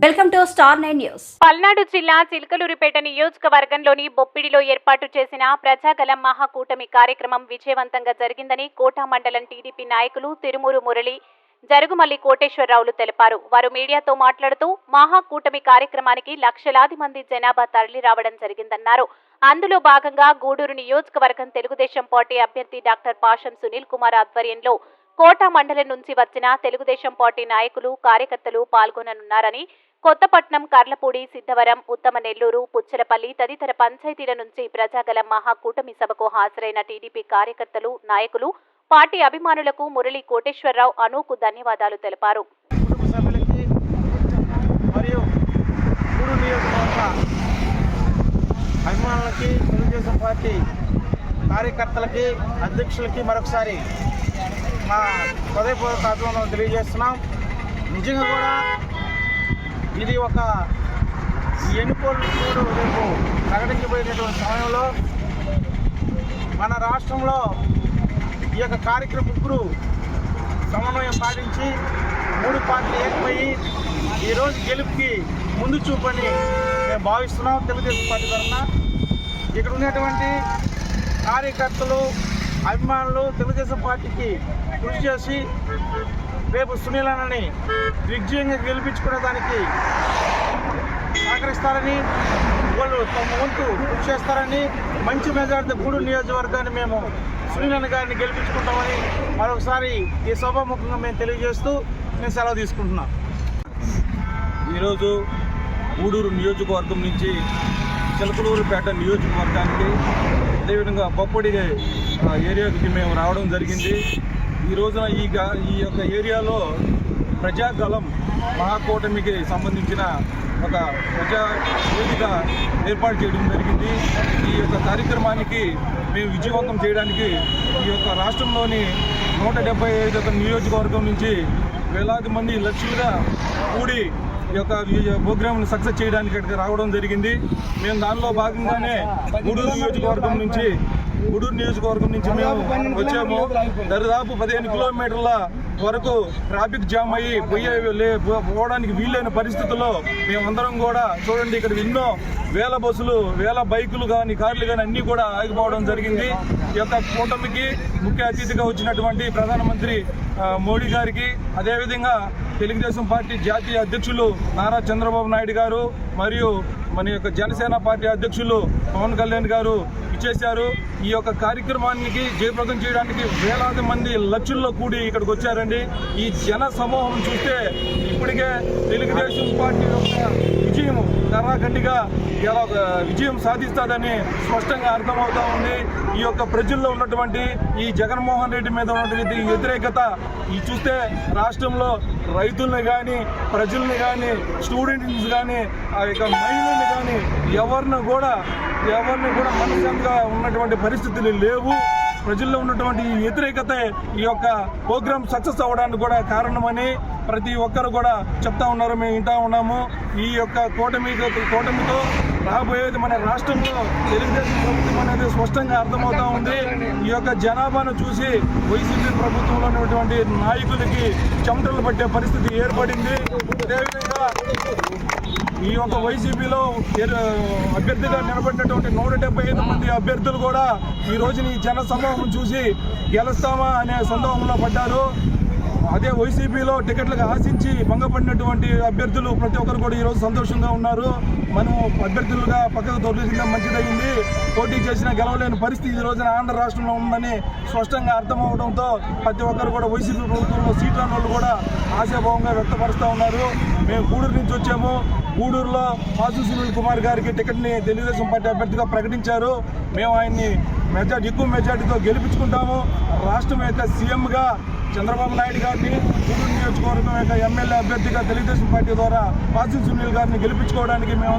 Welcome to star 9 news. Palnadu జిల్లా చిలకలూరిపేట నియోజకవర్గంలోని బొప్పిడిలో ఏర్పాటు చేసిన ప్రజాగలం మహాకూటమి కార్యక్రమం విజయవంతంగా జరిగిందని కోట మండలం టీడీపీ నాయకులు తిరుమూరు మురళి, జరుగుమల్లి కోటేశ్వరరావులు తెలిపారు. వారు మీడియాతో మాట్లాడుతూ మహాకూటమి కార్యక్రమానికి లక్షలాది మంది జనాభా తరలి రావడం జరిగిందన్నారు. అందులో భాగంగా గూడూరు నియోజకవర్గం తెలుగుదేశం పార్టీ అభ్యర్థి డాక్టర్ పాషం సునీల్ కుమార్ ఆధ్వర్యంలో కోట మండలం నుంచి వచ్చిన తెలుగుదేశం పార్టీ నాయకులు, కార్యకర్తలు పాల్గొననున్నారని, కొత్తపట్నం, కర్లపూడి, సిద్ధవరం, ఉత్తమ నెల్లూరు, పుచ్చలపల్లి తదితర పంచాయతీల నుంచి ప్రజాగలం మహాకూటమి సభకు హాజరైన టీడీపీ కార్యకర్తలు, నాయకులు, పార్టీ అభిమానులకు మురళి, కోటేశ్వరరావు, అనూకు ధన్యవాదాలు తెలిపారు. అభిమానులకి, తెలుగుదేశం పార్టీ కార్యకర్తలకి, అధ్యక్షులకి మరొకసారి మా హృదయపూర్వక అభినందనలు తెలియజేస్తున్నాం. నిజంగా కూడా ఇది ఒక ఎన్నికలు రేపు ప్రకటించబోయేటటువంటి సమయంలో మన రాష్ట్రంలో ఈ యొక్క కార్యక్రమం ముగ్గురు సమన్వయం పాటించి 3 పార్టీలు ఏకమయ్యి ఈరోజు గెలుపుకి ముందు చూపని మేము భావిస్తున్నాం. తెలుగుదేశం పార్టీ తరఫున ఇక్కడ ఉన్నటువంటి కార్యకర్తలు, అభిమానులు తెలుగుదేశం పార్టీకి కృషి చేసి రేపు సునీల్ అన్నని దిగ్విజయంగా గెలిపించుకునే దానికి సహకరిస్తారని, వాళ్ళు తమ వంతు కృషి చేస్తారని, మంచి మెజార్టీ గూడూరు నియోజకవర్గాన్ని మేము సునీల్ అన్న గారిని గెలిపించుకుంటామని మరొకసారి ఈ సభాముఖంగా మేము తెలియజేస్తూ నేను సెలవు తీసుకుంటున్నాం. ఈరోజు గూడూరు నియోజకవర్గం నుంచి చిలకలూరుపేట నియోజకవర్గానికి, అదేవిధంగా బొప్పడి ఏరియాకి మేము రావడం జరిగింది. ఈ రోజున ఈ యొక్క ఏరియాలో ప్రజాగలం మహాకూటమికి సంబంధించిన ఒక ప్రజా వేదిక ఏర్పాటు చేయడం జరిగింది. ఈ యొక్క కార్యక్రమానికి మేము విజయవంతం చేయడానికి ఈ యొక్క రాష్ట్రంలోని 175 నియోజకవర్గం నుంచి వేలాది మంది లక్షలుగా కూడి ఈ యొక్క ప్రోగ్రామ్ను సక్సెస్ చేయడానికి ఇక్కడికి రావడం జరిగింది. మేము దానిలో భాగంగానే గూడూరు నియోజకవర్గం నుంచి మేము వచ్చాము. దాదాపు 15 కిలోమీటర్ల వరకు ట్రాఫిక్ జామ్ అయ్యి పోవడానికి వీలైన పరిస్థితుల్లో మేమందరం కూడా చూడండి, ఇక్కడ ఎన్నో వేల బస్సులు, వేల బైకులు కానీ, కార్లు కానీ అన్నీ కూడా ఆగిపోవడం జరిగింది. ఈ యొక్క కూటమికి ముఖ్య అతిథిగా వచ్చినటువంటి ప్రధానమంత్రి మోడీ గారికి, అదేవిధంగా తెలుగుదేశం పార్టీ జాతీయ అధ్యక్షులు నారా చంద్రబాబు నాయుడు గారు మరియు మన యొక్క జనసేన పార్టీ అధ్యక్షులు పవన్ కళ్యాణ్ గారు ఇచ్చేశారు. ఈ యొక్క కార్యక్రమానికి జయప్రదం చేయడానికి వేలాది మంది లక్షల్లో కూడి ఇక్కడికి వచ్చారండి. ఈ జన సమూహం చూస్తే ఇప్పటికే తెలుగుదేశం పార్టీ యొక్క విజయం కర్రాఖండిగా విజయం సాధిస్తుందని స్పష్టంగా అర్థమవుతా ఉంది. ఈ యొక్క ప్రజల్లో ఉన్నటువంటి ఈ జగన్మోహన్ రెడ్డి మీద ఉన్నటువంటి వ్యతిరేకత చూస్తే రాష్ట్రంలో రైతుల్ని కానీ, ప్రజల్ని కానీ, స్టూడెంట్స్ కానీ, ఆ యొక్క మహిళల్ని కానీ ఎవరిని కూడా మనశ్శాంతిగా ఉన్నటువంటి పరిస్థితులు లేవు. ప్రజల్లో ఉన్నటువంటి ఈ వ్యతిరేకత ఈ యొక్క ప్రోగ్రామ్ సక్సెస్ అవ్వడానికి కూడా కారణమని ప్రతి ఒక్కరు కూడా చెప్తా ఉన్నారు, మేము వింటా ఉన్నాము. ఈ యొక్క కూటమితో రాబోయేది మన రాష్ట్రంలో తెలుగుదేశం ప్రభుత్వం అనేది స్పష్టంగా అర్థమవుతా ఉంది. ఈ యొక్క జనాభాను చూసి వైసీపీ ప్రభుత్వంలో ఉన్నటువంటి నాయకులకి చెమటలు పట్టే పరిస్థితి ఏర్పడింది. అదేవిధంగా ఈ యొక్క వైసీపీలో అభ్యర్థిగా నిలబడినటువంటి 175 మంది అభ్యర్థులు కూడా ఈ రోజున ఈ జన సమూహం చూసి గెలుస్తామా అనే సందేహంలో పడ్డారు. అదే వైసీపీలో టికెట్లకు ఆశించి భంగపడినటువంటి అభ్యర్థులు ప్రతి ఒక్కరు కూడా ఈరోజు సంతోషంగా ఉన్నారు. మనం అభ్యర్థులుగా పక్కకు తొలగించడం మంచిదయ్యింది. పోటీ చేసినా గెలవలేని పరిస్థితి ఈ రోజున ఆంధ్ర రాష్ట్రంలో ఉందని స్పష్టంగా అర్థమవడంతో ప్రతి ఒక్కరు కూడా వైసీపీ ప్రభుత్వంలో సీట్లు అన్న వాళ్ళు కూడా ఆశాభావంగా వ్యక్తపరుస్తూ ఉన్నారు. మేము గూడూరు నుంచి వచ్చాము. గూడూరులో పాషం సునీల్ కుమార్ గారికి టికెట్ని తెలుగుదేశం పార్టీ అభ్యర్థిగా ప్రకటించారు. మేము ఆయన్ని ఎక్కువ మెజార్టీతో గెలిపించుకుంటాము. రాష్ట్రం యొక్క సీఎంగా చంద్రబాబు నాయుడు గారిని, గూడూరు నియోజకవర్గం యొక్క ఎమ్మెల్యే అభ్యర్థిగా తెలుగుదేశం పార్టీ ద్వారా పాషం సునీల్ గారిని గెలిపించుకోవడానికి మేము